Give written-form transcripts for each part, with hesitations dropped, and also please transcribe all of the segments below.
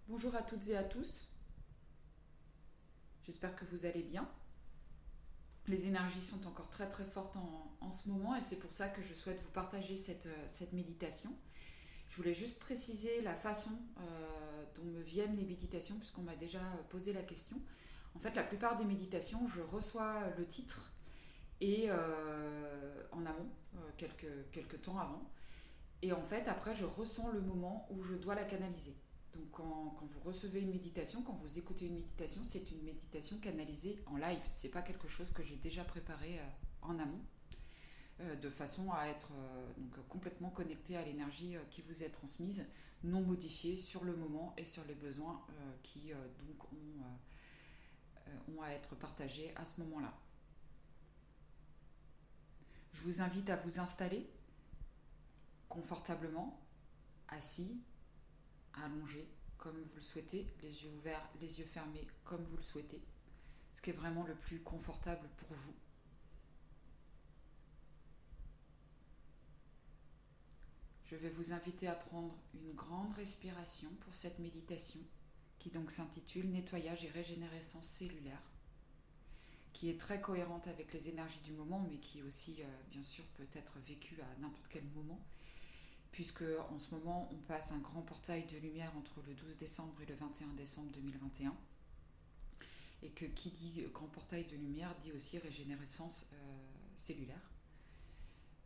Bonjour à toutes et à tous, j'espère que vous allez bien. Les énergies sont encore très très fortes en ce moment et c'est pour ça que je souhaite vous partager cette méditation. Je voulais juste préciser la façon dont me viennent les méditations puisqu'on m'a déjà posé la question. En fait, la plupart des méditations, je reçois le titre et en amont, quelques temps avant. Et en fait, après, je ressens le moment où je dois la canaliser. Donc, quand vous recevez une méditation, quand vous écoutez une méditation, c'est une méditation canalisée en live. C'est pas quelque chose que j'ai déjà préparé en amont, de façon à être donc, complètement connecté à l'énergie qui vous est transmise, non modifiée sur le moment et sur les besoins qui donc ont à être partagés à ce moment-là. Je vous invite à vous installer confortablement, assis, allongé comme vous le souhaitez, les yeux ouverts, les yeux fermés comme vous le souhaitez, ce qui est vraiment le plus confortable pour vous. Je vais vous inviter à prendre une grande respiration pour cette méditation qui donc s'intitule Nettoyage et régénérescence cellulaire, qui est très cohérente avec les énergies du moment, mais qui aussi, bien sûr, peut être vécue à n'importe quel moment, puisque en ce moment, on passe un grand portail de lumière entre le 12 décembre et le 21 décembre 2021, et que qui dit grand portail de lumière dit aussi régénérescence cellulaire.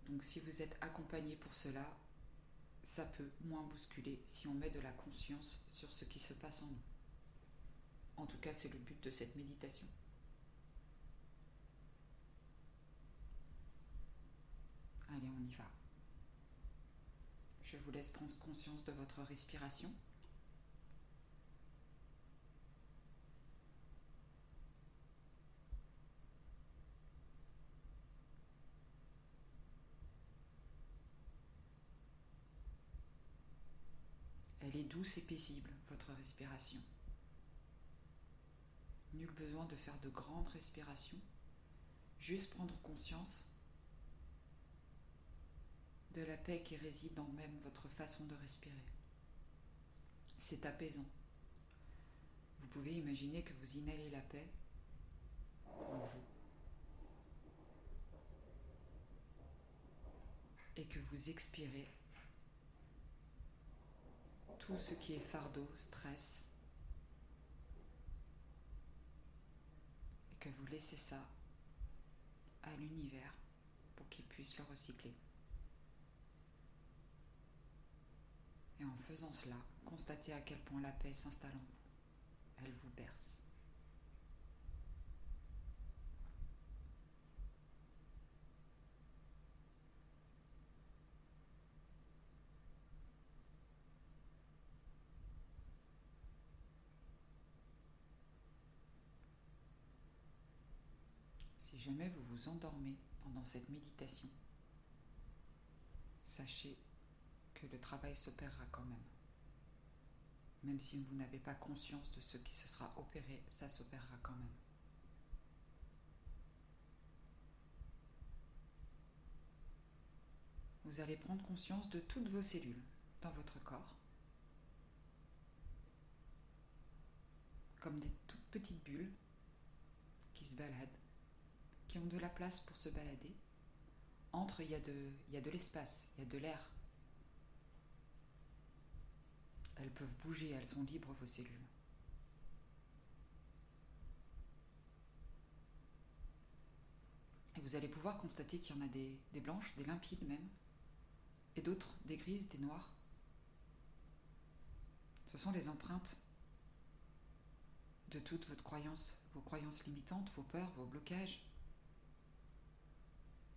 Donc si vous êtes accompagné pour cela, ça peut moins bousculer si on met de la conscience sur ce qui se passe en nous. En tout cas, c'est le but de cette méditation. Allez, on y va. Je vous laisse prendre conscience de votre respiration. Elle est douce et paisible, votre respiration. Nul besoin de faire de grandes respirations, juste prendre conscience de la paix qui réside dans même votre façon de respirer. C'est apaisant. Vous pouvez imaginer que vous inhalez la paix en vous et que vous expirez tout ce qui est fardeau, stress, et que vous laissez ça à l'univers pour qu'il puisse le recycler. Et en faisant cela, constatez à quel point la paix s'installe en vous. Elle vous berce. Si jamais vous vous endormez pendant cette méditation, sachez que le travail s'opérera quand même. Même si vous n'avez pas conscience de ce qui se sera opéré, ça s'opérera quand même. Vous allez prendre conscience de toutes vos cellules dans votre corps, comme des toutes petites bulles qui se baladent, qui ont de la place pour se balader. Entre, il y a de l'espace, il y a de l'air. Elles peuvent bouger, elles sont libres, vos cellules. Et vous allez pouvoir constater qu'il y en a des blanches, des limpides même, et d'autres, des grises, des noires. Ce sont les empreintes de toute votre croyance, vos croyances limitantes, vos peurs, vos blocages,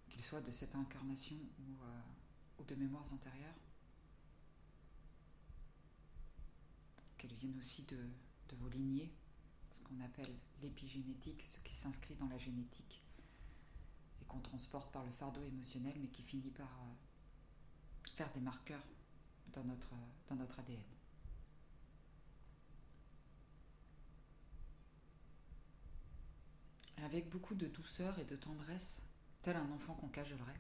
qu'ils soient de cette incarnation ou de mémoires antérieures, qu'elles viennent aussi de vos lignées, ce qu'on appelle l'épigénétique, ce qui s'inscrit dans la génétique et qu'on transporte par le fardeau émotionnel, mais qui finit par faire des marqueurs dans notre ADN. Avec beaucoup de douceur et de tendresse, tel un enfant qu'on cajolerait,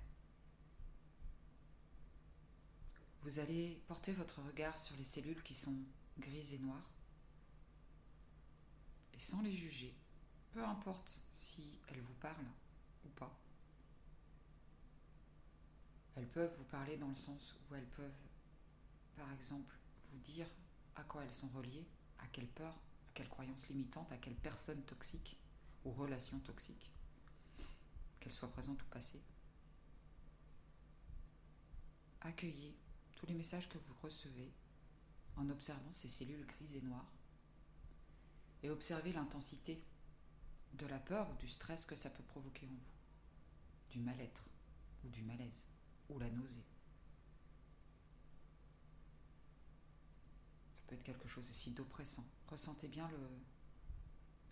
vous allez porter votre regard sur les cellules qui sont grises et noires, sans les juger, peu importe si elles vous parlent ou pas. Elles peuvent vous parler dans le sens où elles peuvent, par exemple, vous dire à quoi elles sont reliées, à quelle peur, à quelle croyance limitante, à quelle personne toxique ou relation toxique, qu'elle soit présente ou passée. Accueillez tous les messages que vous recevez en observant ces cellules grises et noires et observez l'intensité de la peur ou du stress que ça peut provoquer en vous, du mal-être ou du malaise ou la nausée. Ça peut être quelque chose aussi d'oppressant. Ressentez bien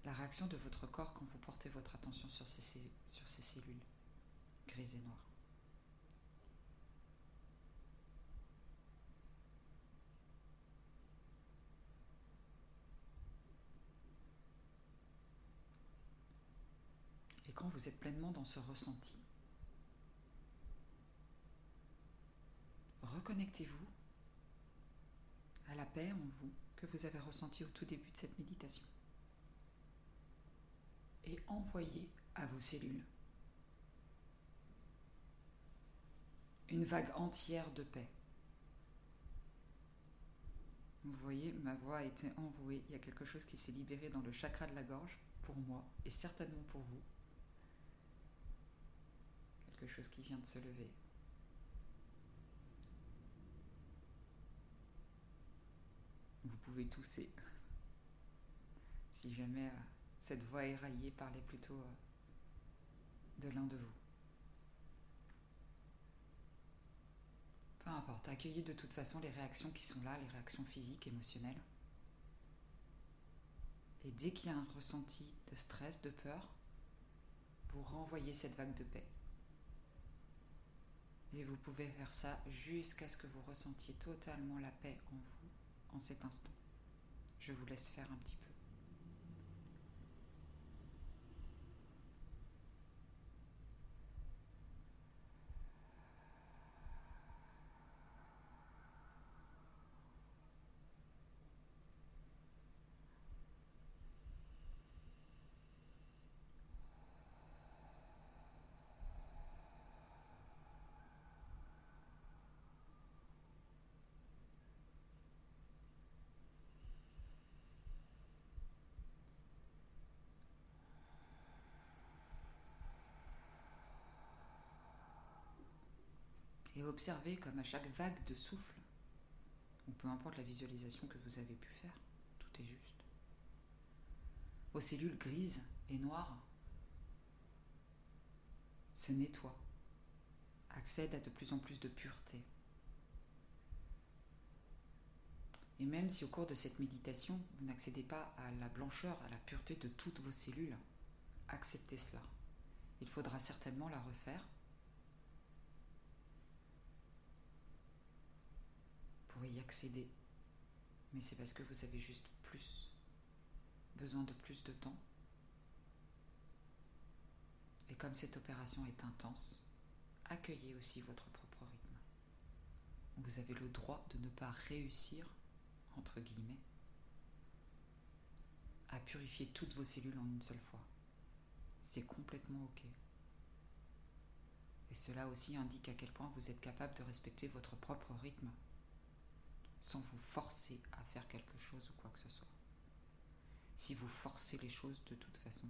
la réaction de votre corps quand vous portez votre attention sur ces cellules grises et noires. Et quand vous êtes pleinement dans ce ressenti, reconnectez-vous à la paix en vous que vous avez ressentie au tout début de cette méditation. Et envoyez à vos cellules une vague entière de paix. Vous voyez, ma voix a été enrouée. Il y a quelque chose qui s'est libéré dans le chakra de la gorge, pour moi, et certainement pour vous. Quelque chose qui vient de se lever. Vous pouvez tousser. Si jamais cette voix éraillée parlait plutôt de l'un de vous. Peu importe, accueillez de toute façon les réactions qui sont là, les réactions physiques, émotionnelles. Et dès qu'il y a un ressenti de stress, de peur, vous renvoyez cette vague de paix. Et vous pouvez faire ça jusqu'à ce que vous ressentiez totalement la paix en vous, en cet instant. Je vous laisse faire un petit peu. Et observez comme à chaque vague de souffle, ou peu importe la visualisation que vous avez pu faire, tout est juste. Vos cellules grises et noires se nettoient, accèdent à de plus en plus de pureté. Et même si au cours de cette méditation, vous n'accédez pas à la blancheur, à la pureté de toutes vos cellules, acceptez cela. Il faudra certainement la refaire pour y accéder. Mais c'est parce que vous avez juste besoin de plus de temps. Et comme cette opération est intense, accueillez aussi votre propre rythme. Vous avez le droit de ne pas réussir, entre guillemets, à purifier toutes vos cellules en une seule fois. C'est complètement ok. Et cela aussi indique à quel point vous êtes capable de respecter votre propre rythme sans vous forcer à faire quelque chose ou quoi que ce soit. Si vous forcez les choses de toute façon,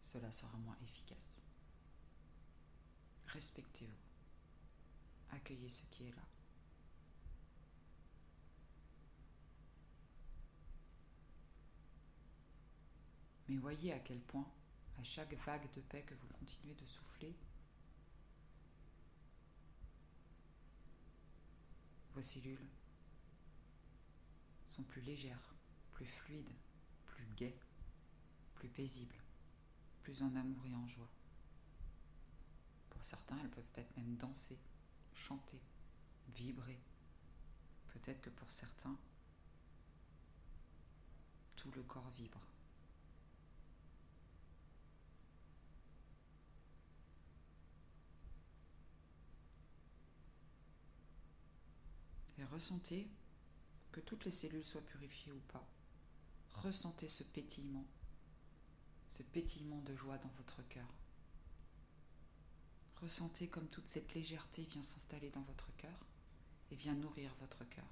cela sera moins efficace. Respectez-vous. Accueillez ce qui est là. Mais voyez à quel point, à chaque vague de paix que vous continuez de souffler, vos cellules sont plus légères, plus fluides, plus gaies, plus paisibles, plus en amour et en joie. Pour certains, elles peuvent peut-être même danser, chanter, vibrer. Peut-être que pour certains, tout le corps vibre. Et ressentez que toutes les cellules soient purifiées ou pas, ressentez ce pétillement de joie dans votre cœur. Ressentez comme toute cette légèreté vient s'installer dans votre cœur et vient nourrir votre cœur.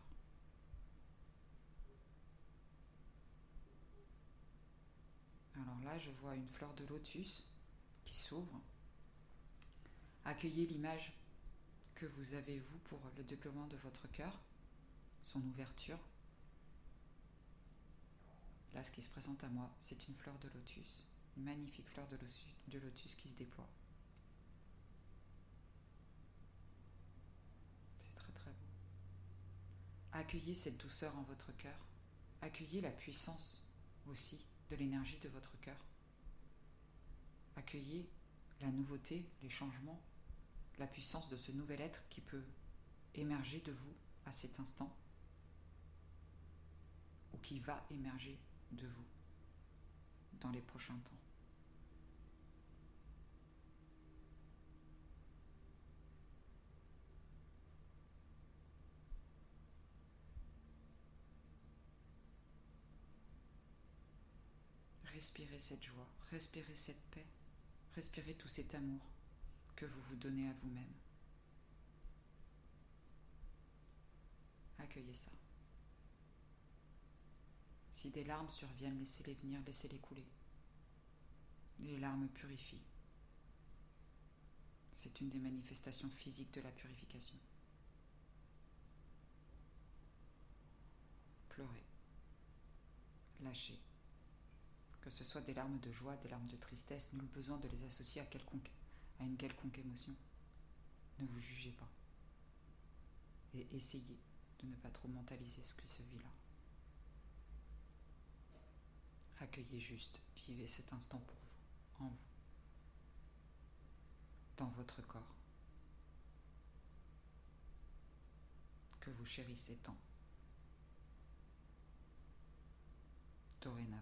Alors là, je vois une fleur de lotus qui s'ouvre. Accueillez l'image que vous avez, vous, pour le déploiement de votre cœur, son ouverture. Là, ce qui se présente à moi, c'est une fleur de lotus, une magnifique fleur de lotus qui se déploie. C'est très très beau. Accueillez cette douceur en votre cœur. Accueillez la puissance aussi de l'énergie de votre cœur. Accueillez la nouveauté, les changements, la puissance de ce nouvel être qui peut émerger de vous à cet instant ou qui va émerger de vous dans les prochains temps. Respirez cette joie, respirez cette paix, respirez tout cet amour que vous vous donnez à vous-même. Accueillez ça. Si des larmes surviennent, laissez-les venir, laissez-les couler. Les larmes purifient. C'est une des manifestations physiques de la purification. Pleurez. Lâchez. Que ce soit des larmes de joie, des larmes de tristesse, nul besoin de les associer à une quelconque émotion. Ne vous jugez pas. Et essayez de ne pas trop mentaliser ce que se vit là. Accueillez juste, vivez cet instant pour vous, en vous, dans votre corps, que vous chérissez tant, dorénavant.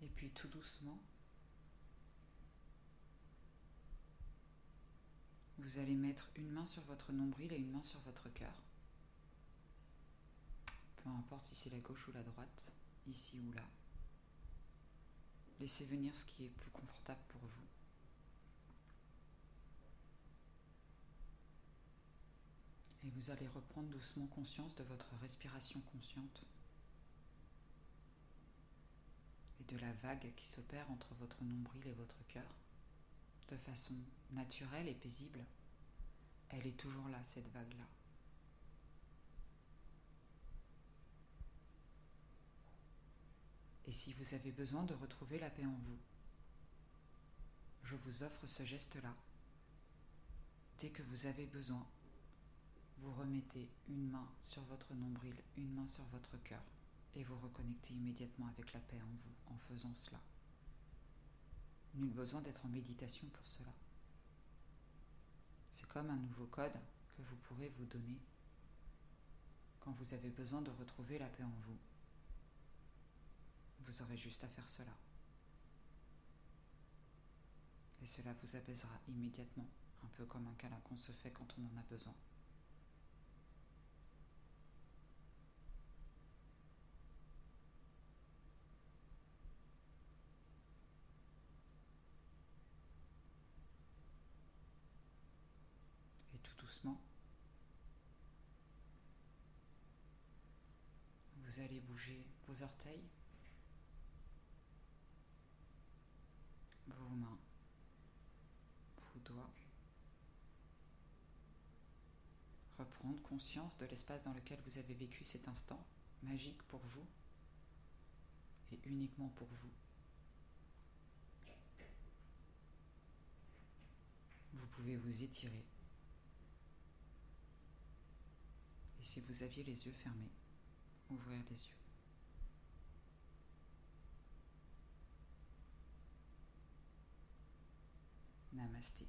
Et puis tout doucement, vous allez mettre une main sur votre nombril et une main sur votre cœur. Peu importe si c'est la gauche ou la droite, ici ou là. Laissez venir ce qui est plus confortable pour vous. Et vous allez reprendre doucement conscience de votre respiration consciente et de la vague qui s'opère entre votre nombril et votre cœur. De façon naturelle et paisible, elle est toujours là, cette vague-là. Et si vous avez besoin de retrouver la paix en vous, je vous offre ce geste-là. Dès que vous avez besoin, vous remettez une main sur votre nombril, une main sur votre cœur, et vous reconnectez immédiatement avec la paix en vous en faisant cela. Nul besoin d'être en méditation pour cela. C'est comme un nouveau code que vous pourrez vous donner quand vous avez besoin de retrouver la paix en vous. Vous aurez juste à faire cela. Et cela vous apaisera immédiatement, un peu comme un câlin qu'on se fait quand on en a besoin. Et tout doucement, vous allez bouger vos orteils, vos mains, vos doigts. Reprendre conscience de l'espace dans lequel vous avez vécu cet instant, magique pour vous, et uniquement pour vous. Vous pouvez vous étirer. Et si vous aviez les yeux fermés, ouvrir les yeux. Namasté.